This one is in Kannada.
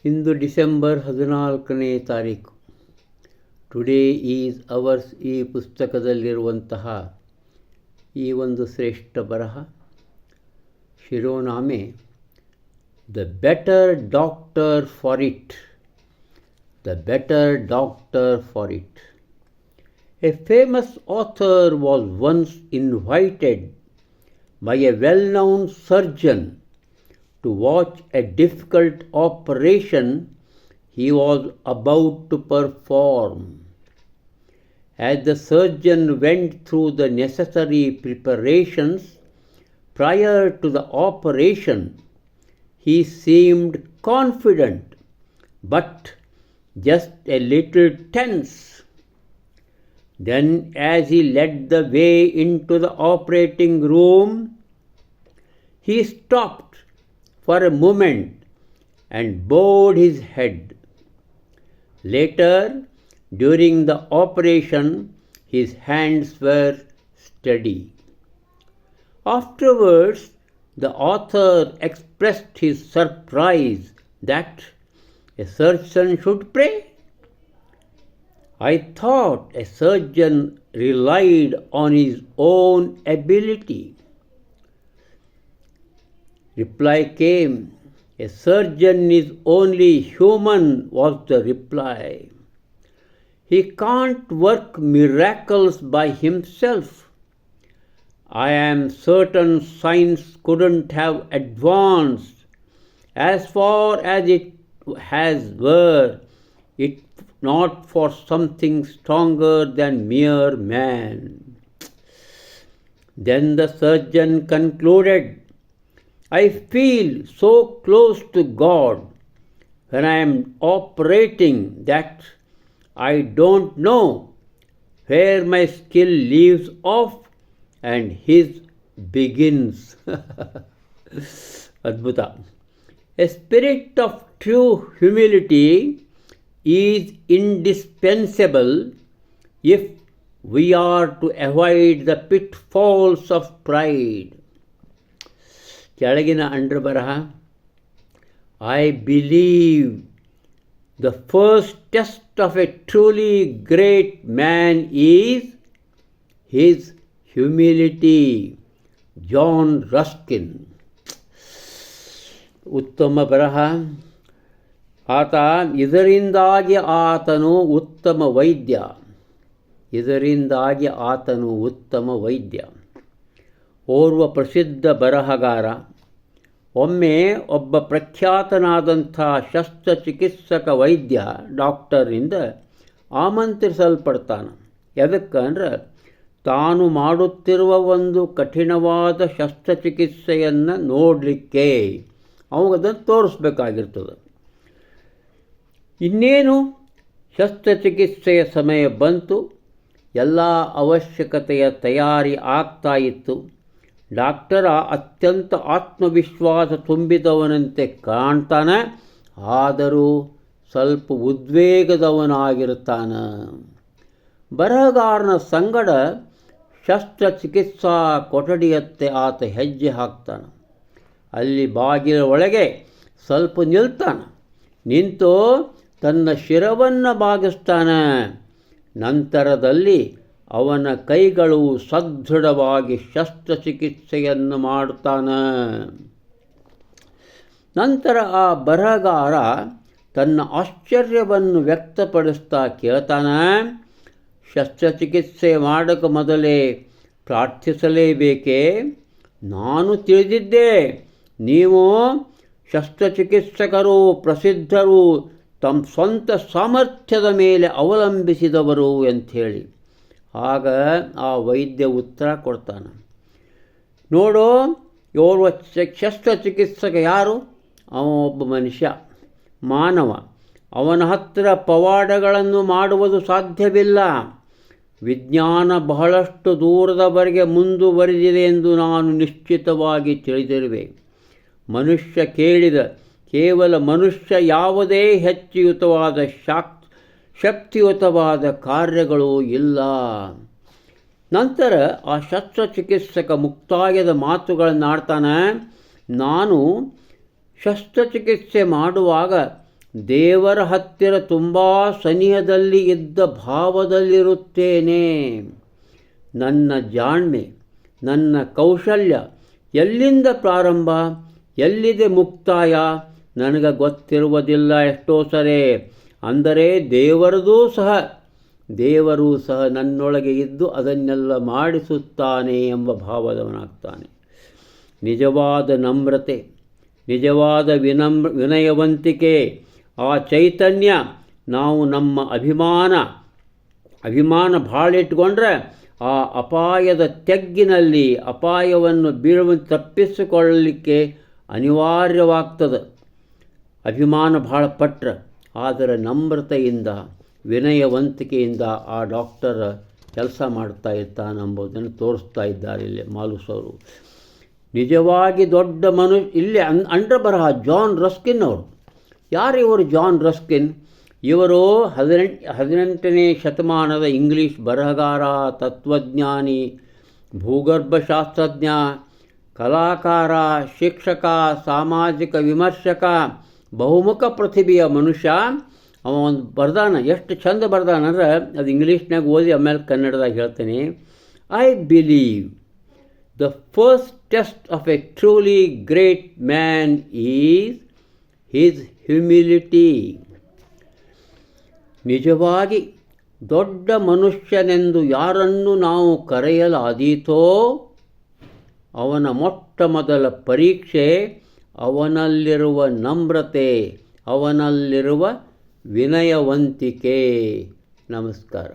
ಇಂದು ಡಿಸೆಂಬರ್ 14ನೇ ತಾರೀಕು. ಟುಡೇ ಈಸ್ ಅವರ್ಸ್ ಈ ಪುಸ್ತಕದಲ್ಲಿರುವಂತಹ ಈ ಒಂದು ಶ್ರೇಷ್ಠ ಬರಹ ಶಿರೋನಾಮೆ the better doctor for it. The better doctor for it. A famous author was once invited by a well-known surgeon to watch a difficult operation he was about to perform. As the surgeon went through the necessary preparations prior to the operation, he seemed confident but just a little tense. Then, as he led the way into the operating room, he stopped for a moment and bowed his head. Later, during the operation, his hands were steady. Afterwards, the author expressed his surprise that a surgeon should pray. I thought a surgeon relied on his own ability. Reply came, a surgeon is only human, was the reply. He can't work miracles by himself. I am certain science couldn't have advanced as far as it has were it not for something stronger than mere man. Then the surgeon concluded, I feel so close to God when I am operating that I don't know where my skill leaves off and his begins. Adbhuta. A spirit of true humility is indispensable if we are to avoid the pitfalls of pride. ಕೆಳಗಿನ ಅಂಡರ್ ಬರಹ. I believe the first test of a truly great man is his humility. John Ruskin. ಉತ್ತಮ ಬರಹ. ಇದರಿಂದಾಗಿ ಆತನು ಉತ್ತಮ ವೈದ್ಯ. ಓರ್ವ ಪ್ರಸಿದ್ಧ ಬರಹಗಾರ ಒಮ್ಮೆ ಒಬ್ಬ ಪ್ರಖ್ಯಾತನಾದಂಥ ಶಸ್ತ್ರಚಿಕಿತ್ಸಕ ವೈದ್ಯ ಡಾಕ್ಟರಿಂದ ಆಮಂತ್ರಿಸಲ್ಪಡ್ತಾನೆ. ಎದಕ್ಕಂದ್ರೆ ತಾನು ಮಾಡುತ್ತಿರುವ ಒಂದು ಕಠಿಣವಾದ ಶಸ್ತ್ರಚಿಕಿತ್ಸೆಯನ್ನು ನೋಡಲಿಕ್ಕೆ ಅವಾಗದನ್ನು ತೋರಿಸ್ಬೇಕಾಗಿರ್ತದೆ. ಇನ್ನೇನು ಶಸ್ತ್ರಚಿಕಿತ್ಸೆಯ ಸಮಯ ಬಂತು. ಎಲ್ಲ ಅವಶ್ಯಕತೆಯ ತಯಾರಿ ಆಗ್ತಾ ಇತ್ತು. ಡಾಕ್ಟರ ಅತ್ಯಂತ ಆತ್ಮವಿಶ್ವಾಸ ತುಂಬಿದವನಂತೆ ಕಾಣ್ತಾನೆ, ಆದರೂ ಸ್ವಲ್ಪ ಉದ್ವೇಗದವನಾಗಿರ್ತಾನೆ. ಬರಹಗಾರನ ಸಂಗಡ ಶಸ್ತ್ರಚಿಕಿತ್ಸಾ ಕೊಠಡಿಯತ್ತೆ ಆತ ಹೆಜ್ಜೆ ಹಾಕ್ತಾನೆ. ಅಲ್ಲಿ ಬಾಗಿಲ ಒಳಗೆ ಸ್ವಲ್ಪ ನಿಲ್ತಾನೆ. ನಿಂತು ತನ್ನ ಶಿರವನ್ನು ಬಾಗಿಸ್ತಾನೆ. ನಂತರದಲ್ಲಿ ಅವನ ಕೈಗಳು ಸದೃಢವಾಗಿ ಶಸ್ತ್ರಚಿಕಿತ್ಸೆಯನ್ನು ಮಾಡುತ್ತಾನೆ. ನಂತರ ಆ ಬರಹಗಾರ ತನ್ನ ಆಶ್ಚರ್ಯವನ್ನು ವ್ಯಕ್ತಪಡಿಸ್ತಾ ಕೇಳ್ತಾನೆ, ಶಸ್ತ್ರಚಿಕಿತ್ಸೆ ಮಾಡೋಕ್ಕೆ ಮೊದಲೇ ಪ್ರಾರ್ಥಿಸಲೇಬೇಕೇ? ನಾನು ತಿಳಿದಿದ್ದೆ ನೀವು ಶಸ್ತ್ರಚಿಕಿತ್ಸಕರು, ಪ್ರಸಿದ್ಧರು, ತಮ್ಮ ಸ್ವಂತ ಸಾಮರ್ಥ್ಯದ ಮೇಲೆ ಅವಲಂಬಿಸಿದವರು ಅಂಥೇಳಿ. ಆಗ ಆ ವೈದ್ಯ ಉತ್ತರ ಕೊಡ್ತಾನೆ, ನೋಡು, ಓರ್ವ ಶಸ್ತ್ರಚಿಕಿತ್ಸಕ ಯಾರು? ಅವ ಒಬ್ಬ ಮನುಷ್ಯ, ಮಾನವ. ಅವನ ಹತ್ತಿರ ಪವಾಡಗಳನ್ನು ಮಾಡುವುದು ಸಾಧ್ಯವಿಲ್ಲ. ವಿಜ್ಞಾನ ಬಹಳಷ್ಟು ದೂರದವರೆಗೆ ಮುಂದುವರೆದಿದೆ ಎಂದು ನಾನು ನಿಶ್ಚಿತವಾಗಿ ತಿಳಿದಿರುವೆ. ಮನುಷ್ಯ ಕೇಳಿದ ಕೇವಲ ಮನುಷ್ಯ ಯಾವುದೇ ಹೆಚ್ಚುಯುತವಾದ ಶಕ್ತಿಯುತವಾದ ಕಾರ್ಯಗಳು ಇಲ್ಲ. ನಂತರ ಆ ಶಸ್ತ್ರಚಿಕಿತ್ಸಕ ಮುಕ್ತಾಯದ ಮಾತುಗಳನ್ನಾಡ್ತಾನೆ, ನಾನು ಶಸ್ತ್ರಚಿಕಿತ್ಸೆ ಮಾಡುವಾಗ ದೇವರ ಹತ್ತಿರ ತುಂಬ ಸನಿಹದಲ್ಲಿ ಇದ್ದ ಭಾವದಲ್ಲಿರುತ್ತೇನೆ. ನನ್ನ ಜಾಣ್ಮೆ, ನನ್ನ ಕೌಶಲ್ಯ ಎಲ್ಲಿಂದ ಪ್ರಾರಂಭ, ಎಲ್ಲಿದೆ ಮುಕ್ತಾಯ ನನಗೆ ಗೊತ್ತಿರುವುದಿಲ್ಲ ಎಷ್ಟೋ ಸರಿ. ಅಂದರೆ ದೇವರೂ ಸಹ ನನ್ನೊಳಗೆ ಇದ್ದು ಅದನ್ನೆಲ್ಲ ಮಾಡಿಸುತ್ತಾನೆ ಎಂಬ ಭಾವದವನಾಗ್ತಾನೆ. ನಿಜವಾದ ನಮ್ರತೆ, ನಿಜವಾದ ವಿನಯವಂತಿಕೆ, ಆ ಚೈತನ್ಯ, ನಾವು ನಮ್ಮ ಅಭಿಮಾನ ಭಾಳಿಟ್ಕೊಂಡ್ರೆ ಆ ಅಪಾಯದ ತೆಗ್ಗಿನಲ್ಲಿ ಅಪಾಯವನ್ನು ತಪ್ಪಿಸಿಕೊಳ್ಳಲಿಕ್ಕೆ ಅನಿವಾರ್ಯವಾಗ್ತದೆ. ಅಭಿಮಾನ ಭಾಳ ಪಟ್ರೆ. ಆದರೆ ನಮ್ರತೆಯಿಂದ, ವಿನಯವಂತಿಕೆಯಿಂದ ಆ ಡಾಕ್ಟರ್ ಕೆಲಸ ಮಾಡ್ತಾ ಇರ್ತಾನೆಂಬುದನ್ನು ತೋರಿಸ್ತಾ ಇದ್ದಾರೆ ಇಲ್ಲಿ ಮಾಲೂಸ್ ಅವರು. ನಿಜವಾಗಿ ದೊಡ್ಡ ಇಲ್ಲಿ ಅಂಡ್ರ ಬರಹ ಜಾನ್ ರಸ್ಕಿನ್ ಅವರು. ಯಾರು ಇವರು ಜಾನ್ ರಸ್ಕಿನ್? ಇವರು 18ನೇ ಶತಮಾನದ ಇಂಗ್ಲೀಷ್ ಬರಹಗಾರ, ತತ್ವಜ್ಞಾನಿ, ಭೂಗರ್ಭಶಾಸ್ತ್ರಜ್ಞ, ಕಲಾಕಾರ, ಶಿಕ್ಷಕ, ಸಾಮಾಜಿಕ ವಿಮರ್ಶಕ, ಬಹುಮುಖ ಪ್ರತಿಭೆಯ ಮನುಷ್ಯ. ಅವ ಒಂದು ಬರ್ದಾನ, ಎಷ್ಟು ಚಂದ ಬರ್ದಾನಂದ್ರೆ ಅದು ಇಂಗ್ಲೀಷ್ನಾಗ ಓದಿ ಆಮೇಲೆ ಕನ್ನಡದಾಗ ಹೇಳ್ತೇನೆ. I believe the first test of A truly great man is his humility. ನಿಜವಾಗಿ ದೊಡ್ಡ ಮನುಷ್ಯನೆಂದು ಯಾರನ್ನು ನಾವು ಕರೆಯಲಾದೀತೋ ಅವನ ಮೊಟ್ಟ ಮೊದಲ ಪರೀಕ್ಷೆ ಅವನಲ್ಲಿರುವ ನಮ್ರತೆ, ಅವನಲ್ಲಿರುವ ವಿನಯವಂತಿಕೆ. ನಮಸ್ಕಾರ.